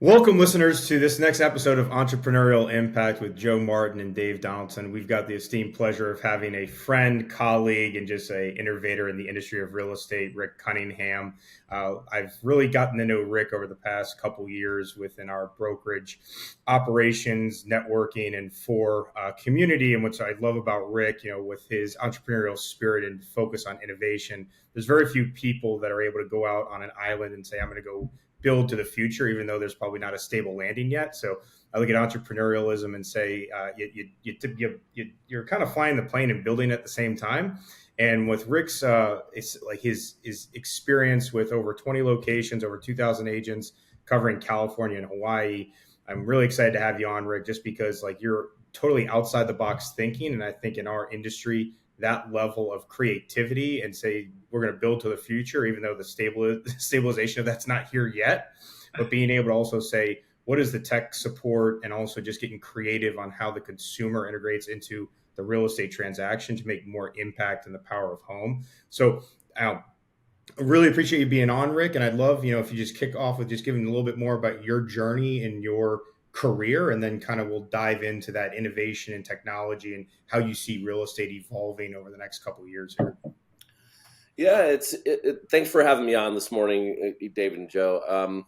Welcome, listeners, to this next episode of Entrepreneurial Impact with Joe Martin and Dave Donaldson. We've got the esteemed pleasure of having a friend, colleague, and just an innovator in the industry of real estate, Rick Cunningham. I've really gotten to know Rick over the past couple years within our brokerage operations, networking, and for community. And what I love about Rick, with his entrepreneurial spirit and focus on innovation, there's very few people that are able to go out on an island and say, I'm going to go build to the future, even though there's probably not a stable landing yet. So I look at entrepreneurialism and say you're kind of flying the plane and building at the same time. And with Rick's, it's like his experience with over 20 locations, over 2,000 agents covering California and Hawaii. I'm really excited to have you on, Rick, just because like you're totally outside the box thinking. And I think in our industry, that level of creativity and say we're going to build to the future, even though the stabilization of that's not here yet, but being able to also say what is the tech support and also just getting creative on how the consumer integrates into the real estate transaction to make more impact in the power of home. So I really appreciate you being on, Rick, and I'd love if you just kick off with just giving a little bit more about your journey and your career, and then kind of we'll dive into that innovation and technology and how you see real estate evolving over the next couple of years here. Yeah, thanks for having me on this morning, David and Joe.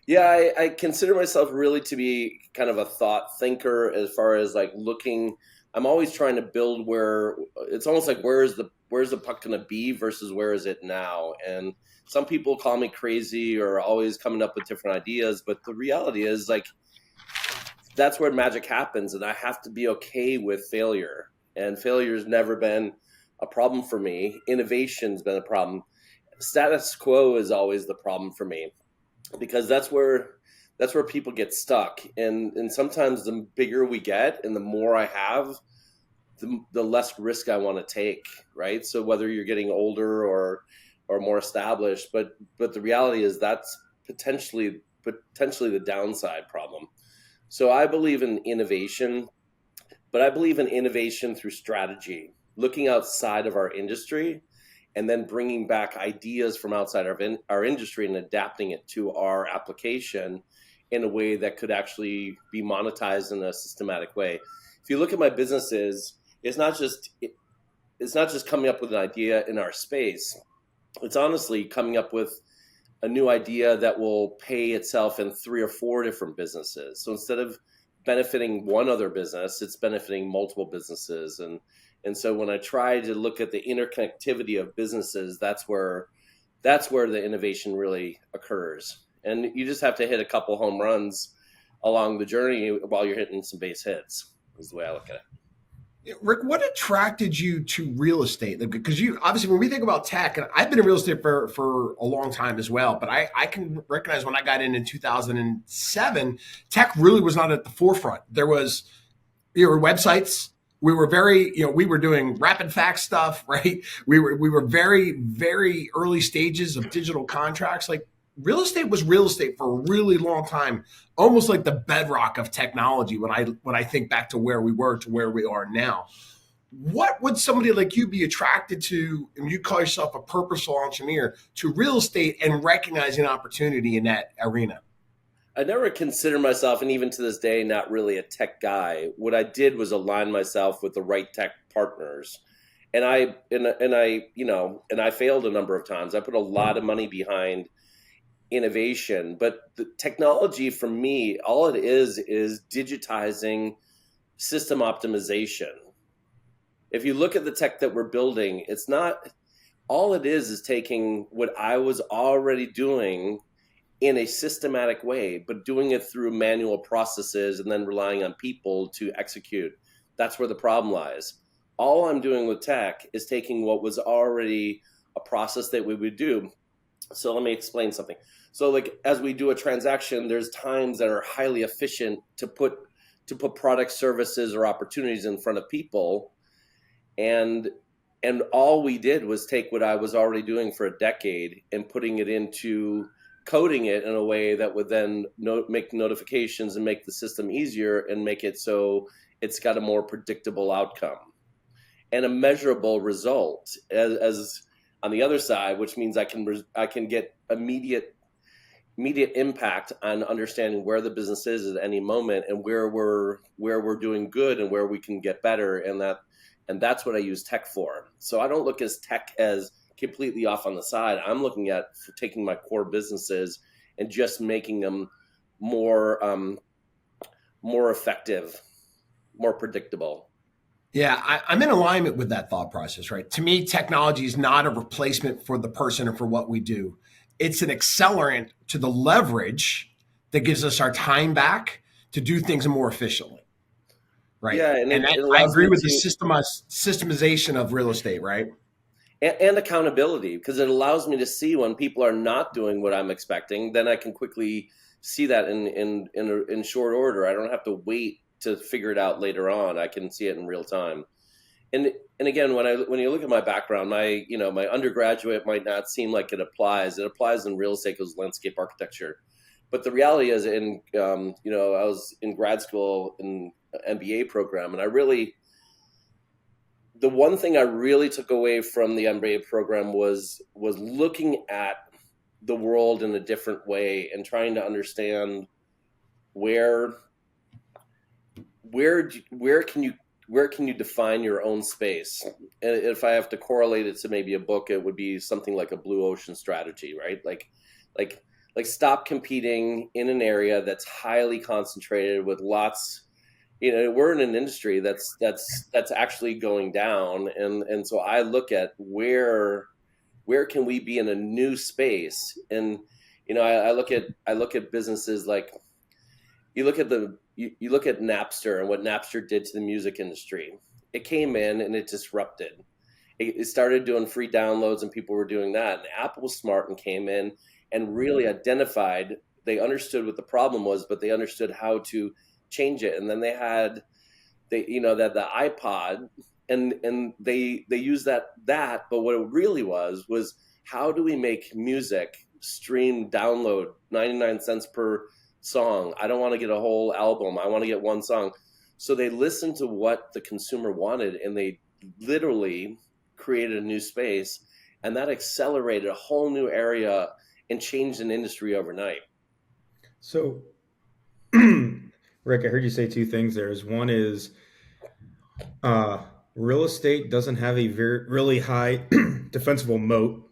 I consider myself really to be kind of a thought thinker as far as like looking. I'm always trying to build where it's almost like where's the puck going to be versus where is it now. And some people call me crazy or always coming up with different ideas, but the reality is like that's where magic happens, and I have to be okay with failure. And failure has never been a problem for me. Innovation's been a problem. Status quo is always the problem for me, because that's where people get stuck. And sometimes the bigger we get and the more I have, the less risk I want to take, right? So whether you're getting older or more established, but the reality is that's potentially the downside problem. So I believe in innovation, but I believe in innovation through strategy, looking outside of our industry and then bringing back ideas from outside our industry and adapting it to our application in a way that could actually be monetized in a systematic way. If you look at my businesses, it's not just coming up with an idea in our space. It's honestly coming up with a new idea that will pay itself in 3 or 4 different businesses. So instead of benefiting one other business, it's benefiting multiple businesses. And so when I try to look at the interconnectivity of businesses, that's where the innovation really occurs. And you just have to hit a couple home runs along the journey while you're hitting some base hits, is the way I look at it. Rick, what attracted you to real estate? Because you obviously, when we think about tech, and I've been in real estate for a long time as well, but I can recognize when I got in 2007, tech really was not at the forefront. There were websites. We were we were doing rapid fact stuff, right? We were very, very early stages of digital contracts. Like real estate was real estate for a really long time, almost like the bedrock of technology when I think back to where we were to where we are now. What would somebody like you be attracted to, and you call yourself a purposeful entrepreneur, to real estate and recognizing opportunity in that arena? I never considered myself, and even to this day, not really a tech guy. What I did was align myself with the right tech partners. And I failed a number of times. I put a lot of money behind innovation, but the technology for me, all it is digitizing system optimization. If you look at the tech that we're building, it's not, all it is taking what I was already doing in a systematic way, but doing it through manual processes and then relying on people to execute. That's where the problem lies. All I'm doing with tech is taking what was already a process that we would do. So let me explain something. So like as we do a transaction, there's times that are highly efficient to put products, services, or opportunities in front of people. And all we did was take what I was already doing for a decade and putting it into coding it in a way that would then make notifications and make the system easier and make it so it's got a more predictable outcome and a measurable result as on the other side, which means I can get immediate immediate impact on understanding where the business is at any moment, and where we're doing good and where we can get better, and that's what I use tech for. So I don't look at tech as completely off on the side. I'm looking at for taking my core businesses and just making them more effective, more predictable. Yeah, I'm in alignment with that thought process, right? To me, technology is not a replacement for the person or for what we do. It's an accelerant to the leverage that gives us our time back to do things more efficiently, right? Yeah, and And it I allows agree me with the to systemization of real estate, right? and accountability, because it allows me to see when people are not doing what I'm expecting. Then I can quickly see that in short order. I don't have to wait to figure it out later on. I can see it in real time. And again, when you look at my background, my undergraduate might not seem like it applies. It applies in real estate because landscape architecture. But the reality is, I was in grad school in an MBA program, and the one thing I really took away from the MBA program was looking at the world in a different way and trying to understand where can you define your own space. And if I have to correlate it to maybe a book, it would be something like a blue ocean strategy, right? Like stop competing in an area that's highly concentrated with lots. We're in an industry that's actually going down, and so I look at where can we be in a new space. And I look at businesses like, you look at Napster and what Napster did to the music industry. It came in and it disrupted. It started doing free downloads, and people were doing that. And Apple was smart and came in and really identified. They understood what the problem was, but they understood how to change it. And then they had the iPod, and they used that. But what it really was how do we make music stream, download 99 cents per song? I don't want to get a whole album. I want to get one song. So they listened to what the consumer wanted, and they literally created a new space, and that accelerated a whole new area and changed an industry overnight. So, Rick, I heard you say two things there. One is real estate doesn't have a really high defensible moat,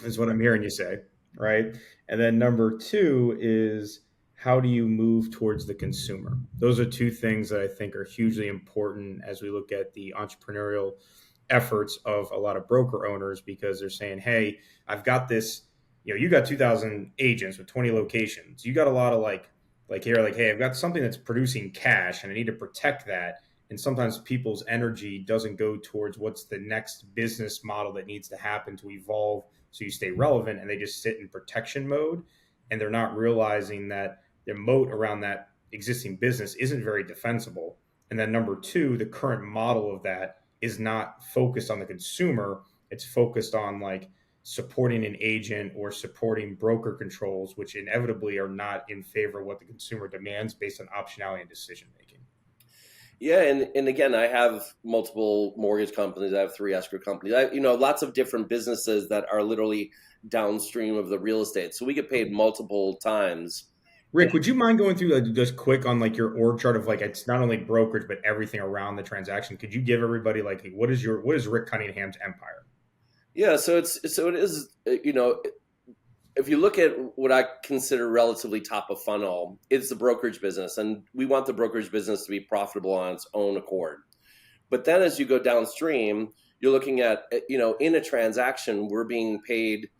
is what I'm hearing you say, right? And then number two is, how do you move towards the consumer? Those are two things that I think are hugely important as we look at the entrepreneurial efforts of a lot of broker owners, because they're saying, hey, I've got this, you got 2,000 agents with 20 locations. You got a lot of hey, I've got something that's producing cash and I need to protect that. And sometimes people's energy doesn't go towards what's the next business model that needs to happen to evolve so you stay relevant, and they just sit in protection mode, and they're not realizing that their moat around that existing business isn't very defensible. And then number two, the current model of that is not focused on the consumer. It's focused on supporting an agent or supporting broker controls, which inevitably are not in favor of what the consumer demands based on optionality and decision making. Yeah, and again, I have multiple mortgage companies. I have 3 escrow companies. Lots of different businesses that are literally downstream of the real estate. So we get paid multiple times. Rick, would you mind going through just quick on your org chart of it's not only brokerage but everything around the transaction? Could you give everybody what is Rick Cunningham's empire? Yeah, so it is if you look at what I consider relatively top of funnel, it's the brokerage business, and we want the brokerage business to be profitable on its own accord. But then as you go downstream, you're looking at in a transaction, we're being paid.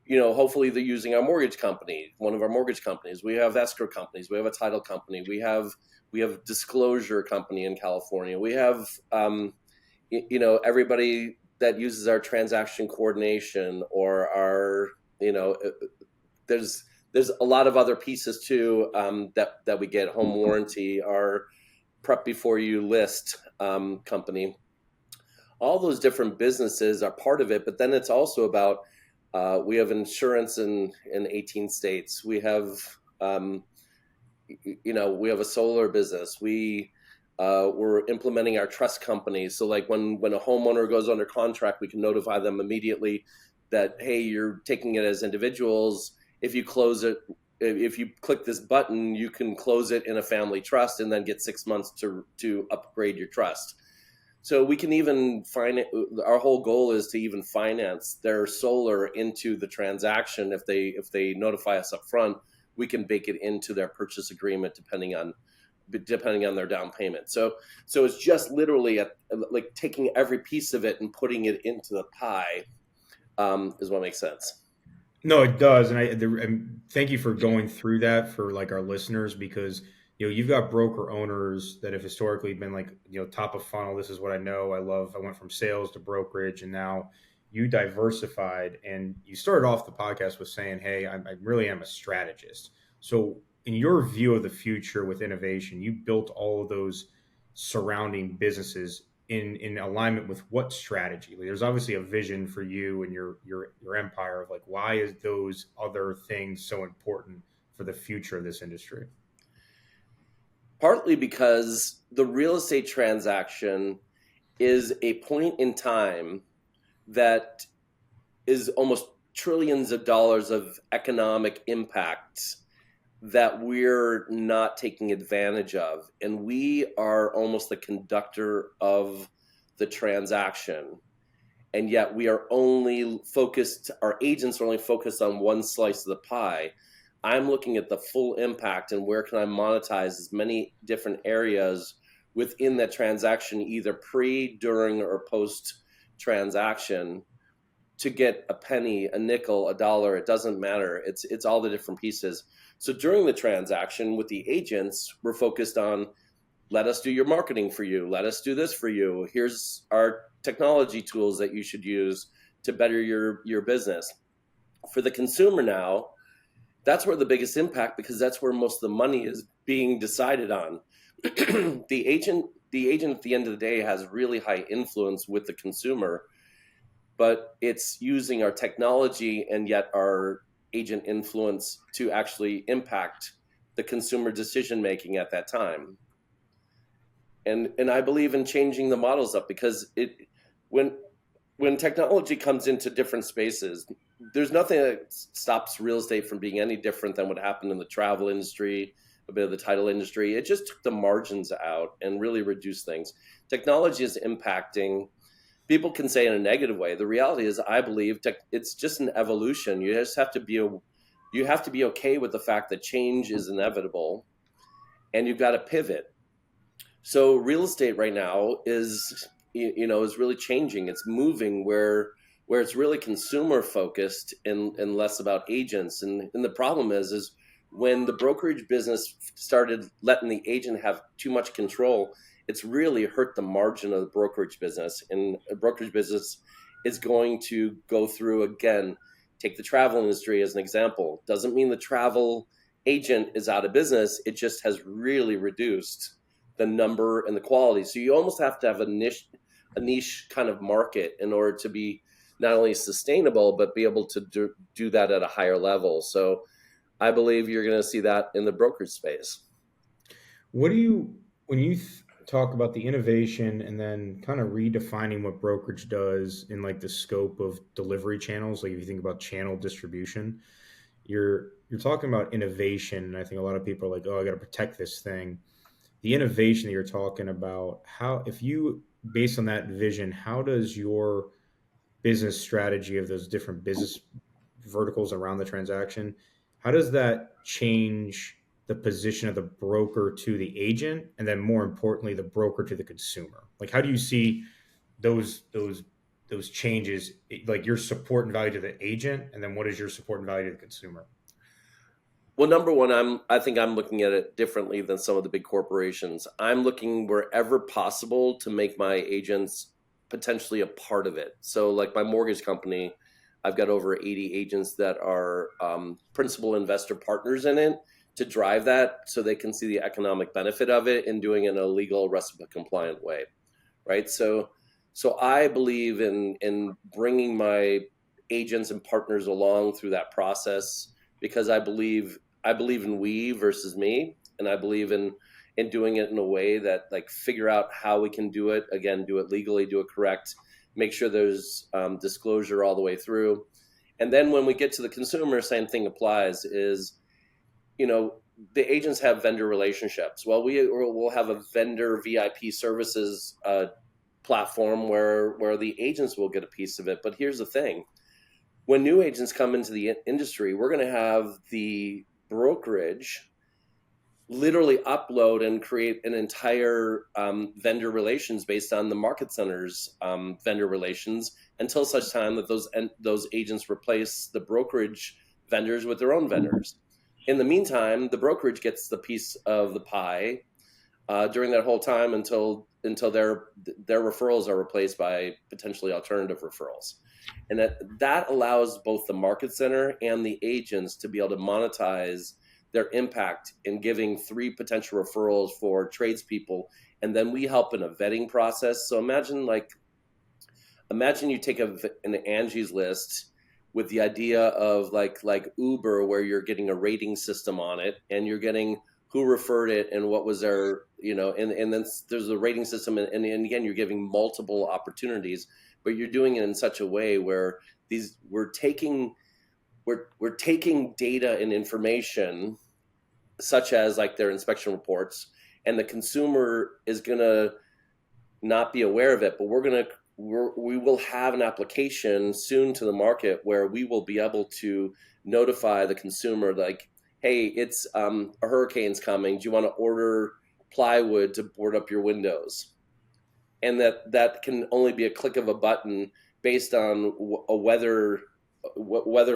Hopefully they're using our mortgage company, one of our mortgage companies. We have escrow companies. We have a title company. We have disclosure company in California. We have, everybody that uses our transaction coordination or our, there's a lot of other pieces too that we get. Home warranty, our prep before you list company. All those different businesses are part of it, but then it's also about we have insurance in 18 states. We have, we have a solar business. We're implementing our trust company. So when a homeowner goes under contract, we can notify them immediately that, hey, you're taking it as individuals if you close it, if you click this button, you can close it in a family trust and then get 6 months to upgrade your trust. So we can even our whole goal is to even finance their solar into the transaction. If they notify us up front, we can bake it into their purchase agreement depending on their down payment. So it's just literally like taking every piece of it and putting it into the pie, is what makes sense. No, it does, and thank you for going through that for like our listeners, because you've got broker owners that have historically been like top of funnel. This is what I know. I love. I went from sales to brokerage, and now you diversified, and you started off the podcast with saying, "Hey, I really am a strategist." So, in your view of the future with innovation, you built all of those surrounding businesses in alignment with what strategy? Like, there's obviously a vision for you and your empire of like, why is those other things so important for the future of this industry? Partly because the real estate transaction is a point in time that is almost trillions of dollars of economic impact that we're not taking advantage of. And we are almost the conductor of the transaction. And yet we are only focused, our agents are only focused on one slice of the pie. I'm looking at the full impact and where can I monetize as many different areas within that transaction, either pre, during, or post transaction, to get a penny, a nickel, a dollar. It doesn't matter. It's all the different pieces. So during the transaction with the agents, we're focused on, let us do your marketing for you. Let us do this for you. Here's our technology tools that you should use to better your business. For the consumer now, that's where the biggest impact, because that's where most of the money is being decided on. The agent at the end of the day has really high influence with the consumer, but it's using our technology and yet our agent influence to actually impact the consumer decision making at that time. And I believe in changing the models up, because when technology comes into different spaces, there's nothing that stops real estate from being any different than what happened in the travel industry, a bit of the title industry. It just took the margins out and really reduced things. Technology is impacting. People can say in a negative way. The reality is, I believe it's just an evolution. You just have to be okay with the fact that change is inevitable, and you've got to pivot. So real estate right now is really changing. It's moving where it's really consumer focused and less about agents. And the problem is when the brokerage business started letting the agent have too much control, it's really hurt the margin of the brokerage business. And a brokerage business is going to go through, again, take the travel industry as an example. Doesn't mean the travel agent is out of business. It just has really reduced the number and the quality. So you almost have to have a niche kind of market in order to be not only sustainable, but be able to do that at a higher level. So I believe you're going to see that in the brokerage space. What do you, when you talk about the innovation and then kind of redefining what brokerage does in like the scope of delivery channels, like if you think about channel distribution, you're talking about innovation. And I think a lot of people are like, oh, I got to protect this thing. The innovation that you're talking about, how, if you, based on that vision, how does your business strategy of those different business verticals around the transaction, how does that change the position of the broker to the agent, and then more importantly, the broker to the consumer? Like, how do you see those changes, like your support and value to the agent, and then what is your support and value to the consumer? Well, number one, I think I'm looking at it differently than some of the big corporations. I'm looking wherever possible to make my agents potentially a part of it. So like my mortgage company, I've got over 80 agents that are principal investor partners in it to drive that so they can see the economic benefit of it and doing it in a legal, RESPA compliant way, right? So I believe in bringing my agents and partners along through that process, because I believe in we versus me, and I believe in doing it in a way that like figure out how we can do it, again, do it legally, do it correct, make sure there's disclosure all the way through. And then when we get to the consumer, same thing applies is, the agents have vendor relationships. Well, we'll have a vendor VIP services platform where the agents will get a piece of it. But here's the thing. When new agents come into the industry, we're going to have the brokerage literally upload and create an entire vendor relations based on the market center's vendor relations until such time that those agents replace the brokerage vendors with their own vendors. In the meantime, the brokerage gets the piece of the pie during that whole time until their referrals are replaced by potentially alternative referrals. And that allows both the market center and the agents to be able to monetize their impact in giving 3 potential referrals for tradespeople. And then we help in a vetting process. So imagine you take an Angie's List with the idea of like Uber, where you're getting a rating system on it and you're getting who referred it and what was their, and then there's a rating system. And again, you're giving multiple opportunities, but you're doing it in such a way where we're taking data and information such as like their inspection reports, and the consumer is going to not be aware of it, but we will have an application soon to the market where we will be able to notify the consumer like, hey, it's a hurricane's coming. Do you want to order plywood to board up your windows? And that can only be a click of a button based on a weather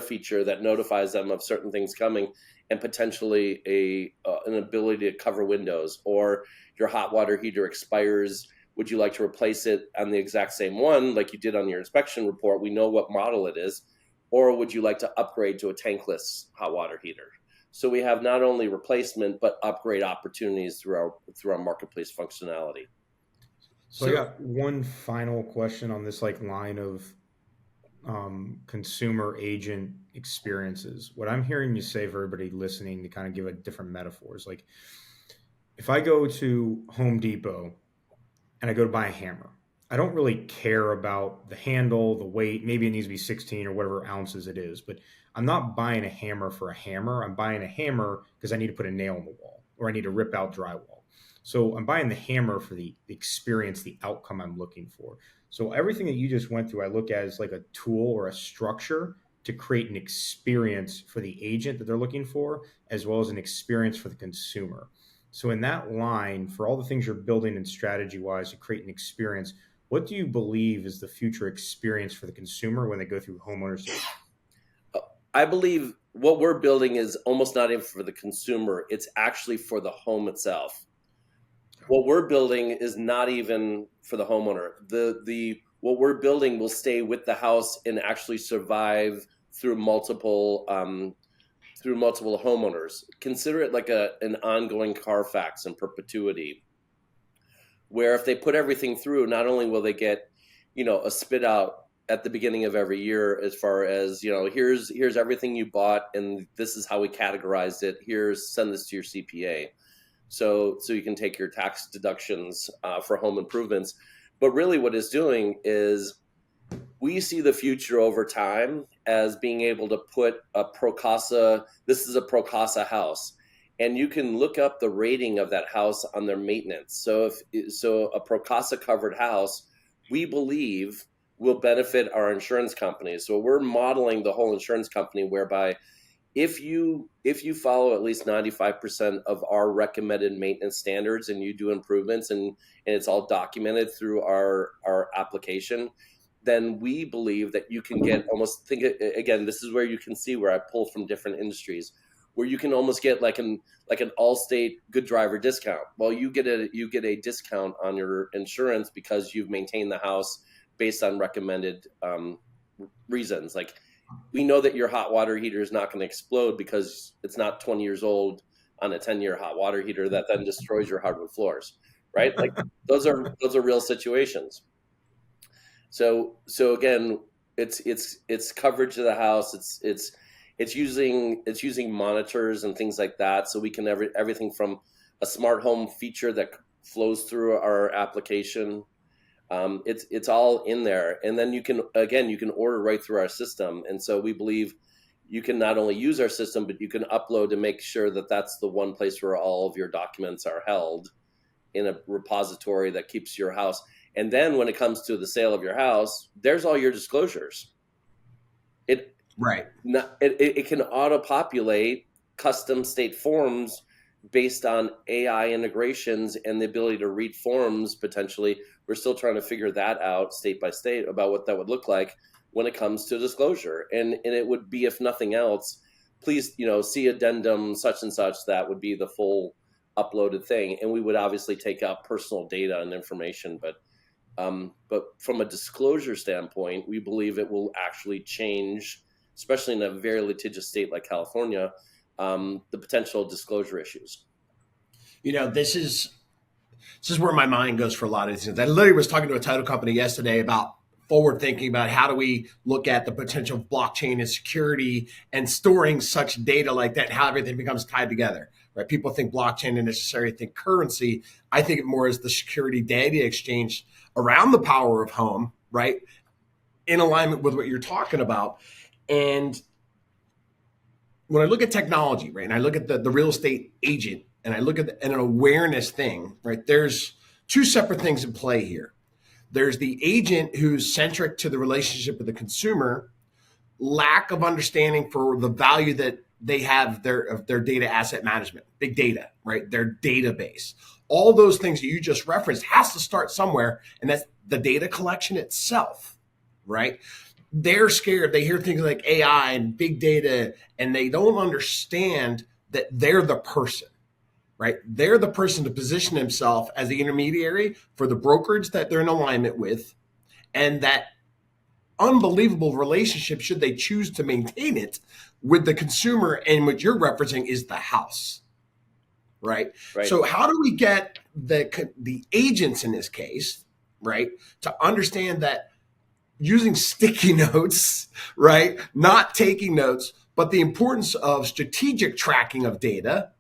feature that notifies them of certain things coming, and potentially an ability to cover windows. Or your hot water heater expires. Would you like to replace it on the exact same one like you did on your inspection report? We know what model it is. Or would you like to upgrade to a tankless hot water heater? So we have not only replacement, but upgrade opportunities through our marketplace functionality. So I got one final question on this line of consumer agent experiences. What I'm hearing you say for everybody listening, to kind of give a different metaphors, like if I go to Home Depot and I go to buy a hammer, I don't really care about the handle, the weight. Maybe it needs to be 16 or whatever ounces it is, but I'm not buying a hammer for a hammer. I'm buying a hammer because I need to put a nail in the wall or I need to rip out drywall. So I'm buying the hammer for the experience, the outcome I'm looking for. So everything that you just went through, I look at as like a tool or a structure to create an experience for the agent that they're looking for, as well as an experience for the consumer. So in that line, for all the things you're building and strategy-wise to create an experience, what do you believe is the future experience for the consumer when they go through homeownership? I believe what we're building is almost not even for the consumer. It's actually for the home itself. What we're building is not even for the homeowner. What we're building will stay with the house and actually survive through multiple homeowners. Consider it like an ongoing Carfax in perpetuity, where if they put everything through, not only will they get, a spit out at the beginning of every year as far as, here's everything you bought and this is how we categorized it. Send this to your CPA. So you can take your tax deductions for home improvements. But really what it's doing is we see the future over time as being able to put this is a Procasa house, and you can look up the rating of that house on their maintenance. So a Procasa covered house, we believe will benefit our insurance companies. So we're modeling the whole insurance company whereby if you follow at least 95% of our recommended maintenance standards and you do improvements and it's all documented through our application, then we believe that you can get again, this is where you can see where I pull from different industries, where you can almost get like an Allstate good driver discount. Well, you get a discount on your insurance because you've maintained the house based on recommended reasons. Like, we know that your hot water heater is not going to explode because it's not 20 years old on a 10-year hot water heater that then destroys your hardwood floors, right? Like those are real situations. So again, it's coverage of the house. It's using monitors and things like that. So we can everything from a smart home feature that flows through our application. It's all in there, and then you can order right through our system. And so we believe you can not only use our system, but you can upload and make sure that that's the one place where all of your documents are held in a repository that keeps your house. And then when it comes to the sale of your house, there's all your disclosures. It can auto-populate custom state forms based on AI integrations and the ability to read forms potentially. We're still trying to figure that out state by state about what that would look like when it comes to disclosure. And it would be, if nothing else, please, see addendum such and such. That would be the full uploaded thing. And we would obviously take out personal data and information, but from a disclosure standpoint, we believe it will actually change, especially in a very litigious state like California, the potential disclosure issues. This is where my mind goes for a lot of these things. I literally was talking to a title company yesterday about forward thinking about how do we look at the potential of blockchain and security and storing such data like that, and how everything becomes tied together. Right? People think blockchain and necessarily think currency. I think it more as the security data exchange around the power of home, right? In alignment with what you're talking about. And when I look at technology, right, and I look at the real estate agent, and I look at an awareness thing, right, there's two separate things in play here. There's the agent who's centric to the relationship with the consumer, lack of understanding for the value that they have of their data asset management, big data, right? Their database. All those things that you just referenced has to start somewhere, and that's the data collection itself, right? They're scared. They hear things like AI and big data, and they don't understand that they're the person, right? They're the person to position themselves as the intermediary for the brokerage that they're in alignment with, and that unbelievable relationship, should they choose to maintain it, with the consumer. And what you're referencing is the house, right? So how do we get the agents in this case, right, to understand that using sticky notes, right, not taking notes, but the importance of strategic tracking of data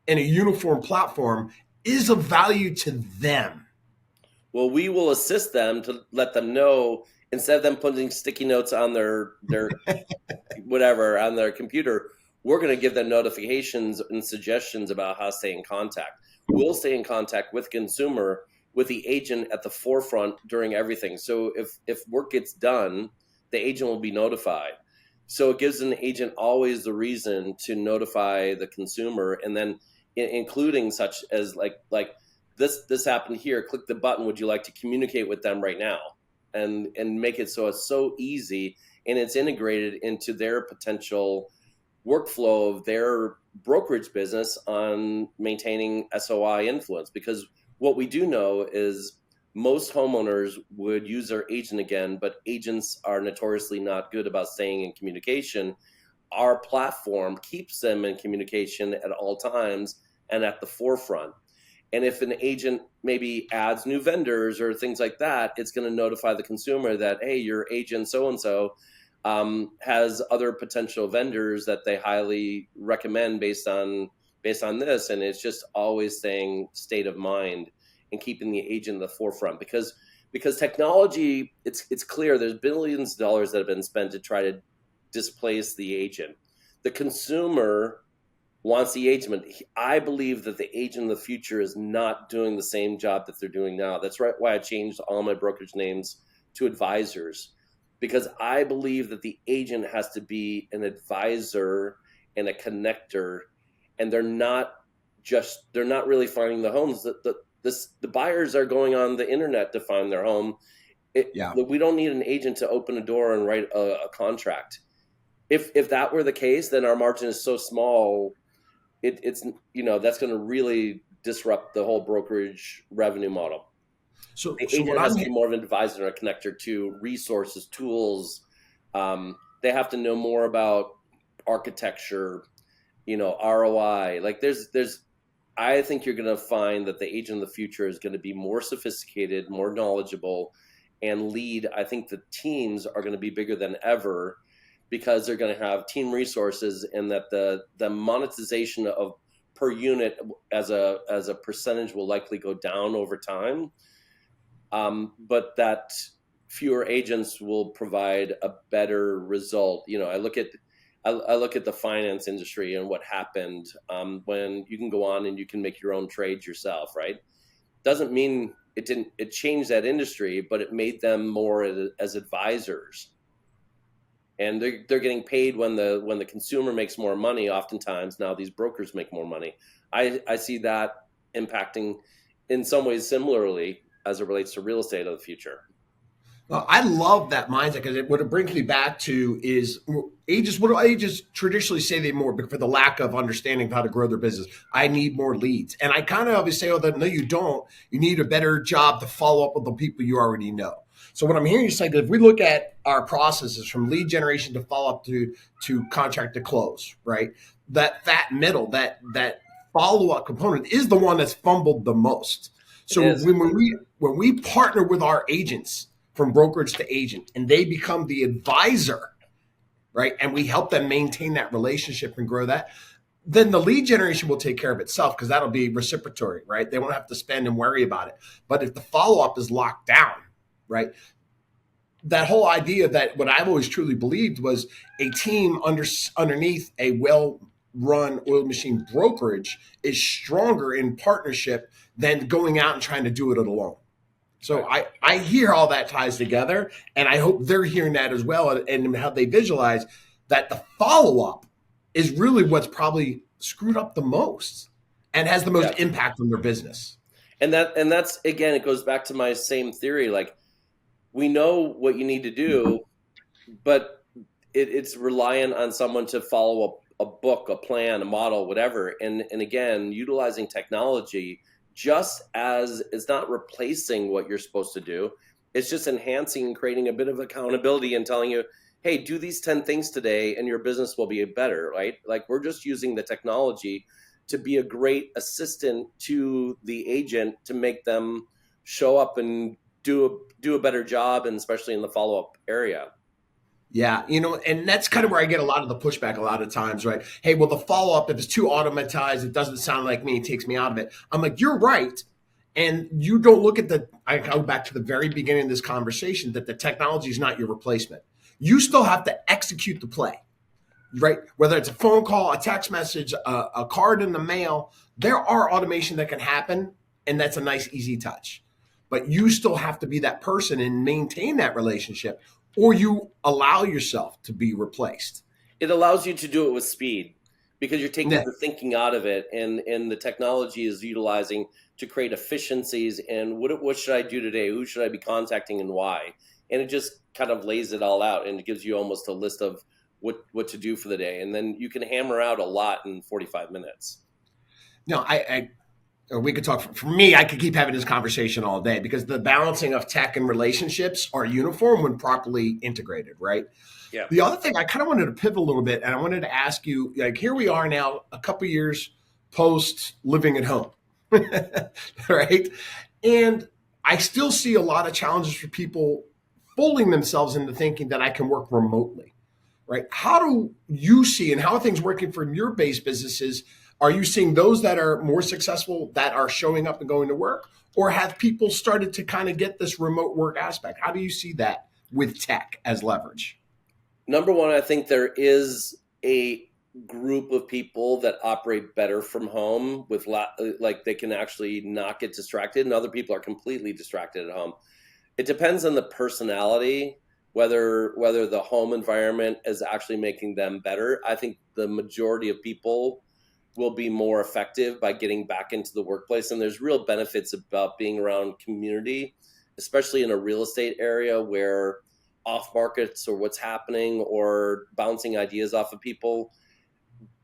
in a uniform platform is of value to them? Well, we will assist them to let them know, instead of them putting sticky notes on their whatever on their computer, we're going to give them notifications and suggestions about how to stay in contact. We'll stay in contact with consumer, with the agent at the forefront during everything. So if work gets done, the agent will be notified. So it gives an agent always the reason to notify the consumer, and then including such as like this happened here, click the button, would you like to communicate with them right now? And make it so it's so easy, and it's integrated into their potential workflow of their brokerage business on maintaining SOI influence. Because what we do know is most homeowners would use their agent again, but agents are notoriously not good about staying in communication. Our platform keeps them in communication at all times and at the forefront. And if an agent maybe adds new vendors or things like that, it's going to notify the consumer that, hey, your agent so-and-so has other potential vendors that they highly recommend based on this. And it's just always staying state of mind and keeping the agent in the forefront, because technology, it's clear there's billions of dollars that have been spent to try to displace the agent. The consumer wants the agent. I believe that the agent in the future is not doing the same job that they're doing now. That's right, why I changed all my brokerage names to advisors, because I believe that the agent has to be an advisor and a connector, and they're not really finding the homes. The buyers are going on the internet to find their home. We don't need an agent to open a door and write a contract. If that were the case, then our margin is so small. It's that's going to really disrupt the whole brokerage revenue model. So the agent has to be more of an advisor and a connector to resources, tools. They have to know more about architecture, ROI. Like I think you're going to find that the agent of the future is going to be more sophisticated, more knowledgeable, and lead. I think the teams are going to be bigger than ever, because they're going to have team resources, and that the monetization of per unit as a percentage will likely go down over time. but that fewer agents will provide a better result. I look at the finance industry and what happened when you can go on and you can make your own trades yourself, right? Doesn't mean it changed that industry, but it made them more as advisors. And they're getting paid when the consumer makes more money. Oftentimes now these brokers make more money. I see that impacting in some ways similarly as it relates to real estate of the future. Well, I love that mindset because what it brings me back to is agents. What do agents traditionally say they more for the lack of understanding of how to grow their business? I need more leads. And I kind of always say, oh, no, you don't. You need a better job to follow up with the people you already know. So what I'm hearing you say that if we look at our processes from lead generation to follow up to contract to close, right? That middle, that follow up component is the one that's fumbled the most. So when we partner with our agents from brokerage to agent and they become the advisor, right? And we help them maintain that relationship and grow that, then the lead generation will take care of itself because that'll be reciprocatory, right? They won't have to spend and worry about it. But if the follow-up is locked down, right? That whole idea that what I've always truly believed was a team underneath a well-run oil machine brokerage is stronger in partnership than going out and trying to do it alone. So I hear all that ties together, and I hope they're hearing that as well, and how they visualize that the follow-up is really what's probably screwed up the most and has the most impact on their business. And that's, again, it goes back to my same theory. Like, we know what you need to do, but it's reliant on someone to follow up a book, a plan, a model, whatever. And again, utilizing technology, just as it's not replacing what you're supposed to do, it's just enhancing and creating a bit of accountability and telling you, hey, do these 10 things today and your business will be better, right? Like, we're just using the technology to be a great assistant to the agent to make them show up and do a better job, and especially in the follow-up area. Yeah, and that's kind of where I get a lot of the pushback a lot of times, right? Hey, well, the follow-up, if it's too automatized, it doesn't sound like me, it takes me out of it. I'm like, you're right. And you don't look at I go back to the very beginning of this conversation, that the technology is not your replacement. You still have to execute the play, right? Whether it's a phone call, a text message, a card in the mail, there are automation that can happen, and that's a nice, easy touch. But you still have to be that person and maintain that relationship, or you allow yourself to be replaced. It allows you to do it with speed because you're taking the thinking out of it, and the technology is utilizing to create efficiencies. And what should I do today? Who should I be contacting and why? And it just kind of lays it all out, and it gives you almost a list of what to do for the day. And then you can hammer out a lot in 45 minutes. No, we could talk. For me, I could keep having this conversation all day because the balancing of tech and relationships are uniform when properly integrated, right? Yeah. The other thing, I kind of wanted to pivot a little bit, and I wanted to ask you, like, here we are now, a couple years post living at home, right? And I still see a lot of challenges for people fooling themselves into thinking that I can work remotely, right? How do you see, and how are things working for your base businesses? Are you seeing those that are more successful that are showing up and going to work, or have people started to kind of get this remote work aspect? How do you see that with tech as leverage? Number one, I think there is a group of people that operate better from home with like they can actually not get distracted, and other people are completely distracted at home. It depends on the personality, whether the home environment is actually making them better. I think the majority of people will be more effective by getting back into the workplace. And there's real benefits about being around community, especially in a real estate area where off markets or what's happening or bouncing ideas off of people,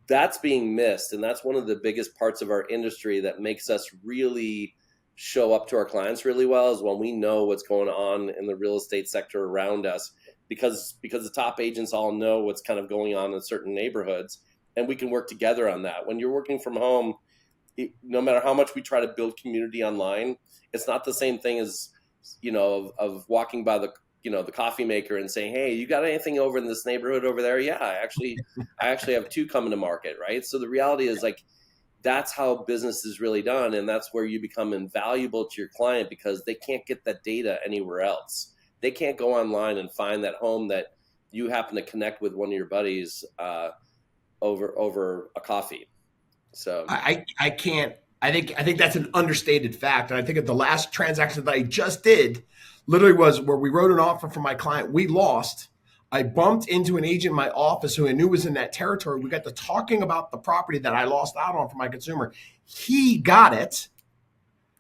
that's being missed. And that's one of the biggest parts of our industry that makes us really show up to our clients really well, is when we know what's going on in the real estate sector around us, because the top agents all know what's kind of going on in certain neighborhoods. And we can work together on that. When you're working from home, no matter how much we try to build community online, it's not the same thing as, of walking by the coffee maker and saying, hey, you got anything over in this neighborhood over there? Yeah, I actually have two coming to market, right? So the reality is, like, That's how business is really done. And that's where you become invaluable to your client, because they can't get that data anywhere else. They can't go online and find that home that you happen to connect with one of your buddies over a coffee. So I can't. I think that's an understated fact. And I think of the last transaction that I just did, literally was where we wrote an offer for my client. We lost. I bumped into an agent in my office who I knew was in that territory. We got to talking about the property that I lost out on for my consumer. He got it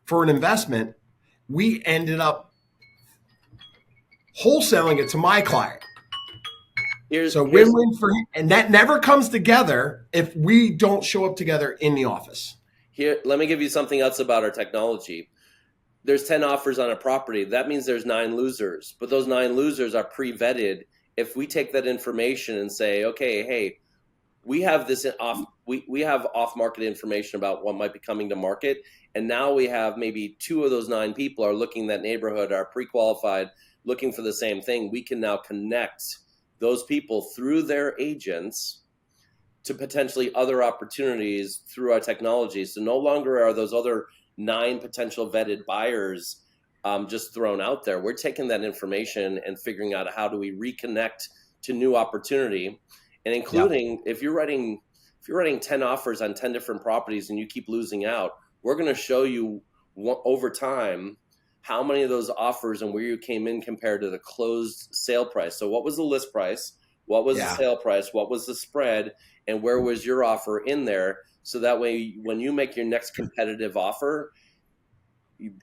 for an investment. We ended up wholesaling it to my client. So win-win for him. And that never comes together if we don't show up together in the office. Here, let me give you something else about our technology. There's 10 offers on a property. That means there's 9 losers, but those 9 losers are pre-vetted. If we take that information and say, okay, hey, we have this we have off-market information about what might be coming to market, and now we have maybe 2 of those 9 people are looking in that neighborhood, are pre-qualified, looking for the same thing. We can now connect those people through their agents to potentially other opportunities through our technology. So no longer are those other 9 potential vetted buyers just thrown out there. We're taking that information and figuring out how do we reconnect to new opportunity, and including if you're writing 10 offers on 10 different properties and you keep losing out, we're going to show you over time how many of those offers and where you came in compared to the closed sale price. So what was the list price? What was the sale price? What was the spread? And where was your offer in there? So that way, when you make your next competitive offer,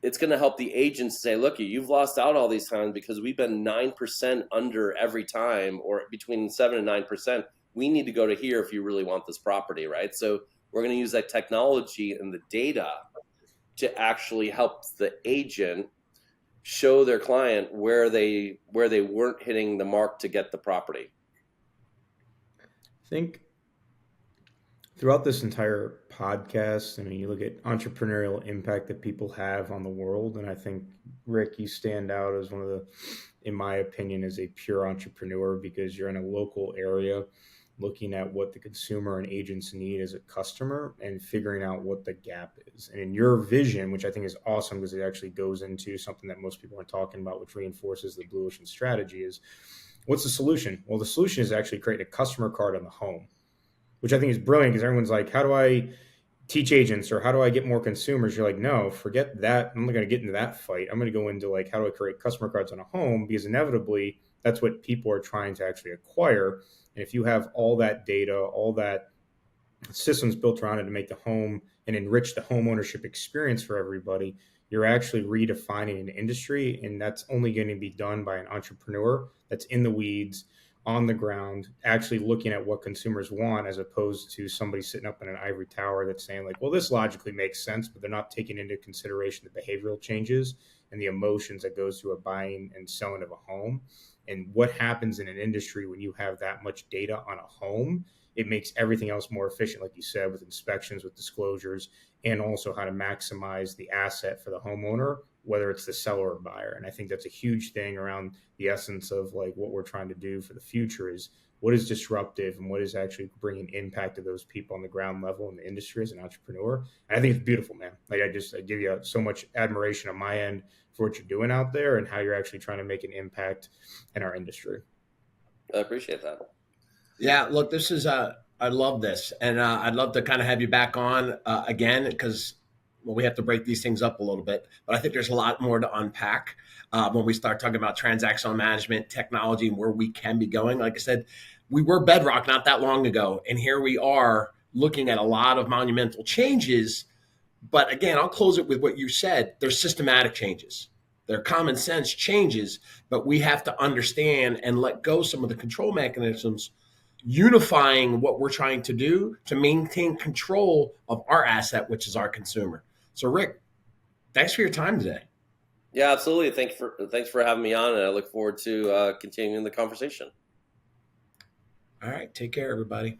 it's going to help the agents say, look, you've lost out all these times because we've been 9% under every time, or between 7 and 9%. We need to go to here if you really want this property, right? So we're going to use that technology and the data to actually help the agent show their client where they weren't hitting the mark to get the property. I think throughout this entire podcast, I mean, you look at entrepreneurial impact that people have on the world, and I think, Rick, you stand out as one of the, in my opinion, as a pure entrepreneur, because you're in a local area looking at what the consumer and agents need as a customer and figuring out what the gap is. And in your vision, which I think is awesome because it actually goes into something that most people aren't talking about, which reinforces the Blue Ocean strategy, is what's the solution? Well, the solution is actually create a customer card on the home, which I think is brilliant because everyone's like, how do I teach agents or how do I get more consumers? You're like, no, forget that. I'm not going to get into that fight. I'm going to go into like, how do I create customer cards on a home? Because inevitably that's what people are trying to actually acquire. And if you have all that data, all that systems built around it to make the home and enrich the home ownership experience for everybody, you're actually redefining an industry. And that's only going to be done by an entrepreneur that's in the weeds, on the ground, actually looking at what consumers want, as opposed to somebody sitting up in an ivory tower that's saying like, well, this logically makes sense, but they're not taking into consideration the behavioral changes and the emotions that goes through a buying and selling of a home. And what happens in an industry when you have that much data on a home, it makes everything else more efficient, like you said, with inspections, with disclosures, and also how to maximize the asset for the homeowner, whether it's the seller or buyer. And I think that's a huge thing around the essence of like what we're trying to do for the future is what is disruptive and what is actually bringing impact to those people on the ground level in the industry as an entrepreneur. And I think it's beautiful, man. Like I give you so much admiration on my end for what you're doing out there and how you're actually trying to make an impact in our industry. I appreciate that. Yeah, look, this is I love this, and I'd love to kind of have you back on again because we have to break these things up a little bit. But I think there's a lot more to unpack when we start talking about transactional management, technology, and where we can be going. Like I said, we were bedrock not that long ago, and here we are looking at a lot of monumental changes. But again, I'll close it with what you said. There's systematic changes. They're common sense changes, but we have to understand and let go some of the control mechanisms, unifying what we're trying to do to maintain control of our asset, which is our consumer. So Rick, thanks for your time today. Yeah, absolutely. Thanks for having me on, and I look forward to continuing the conversation. All right. Take care, everybody.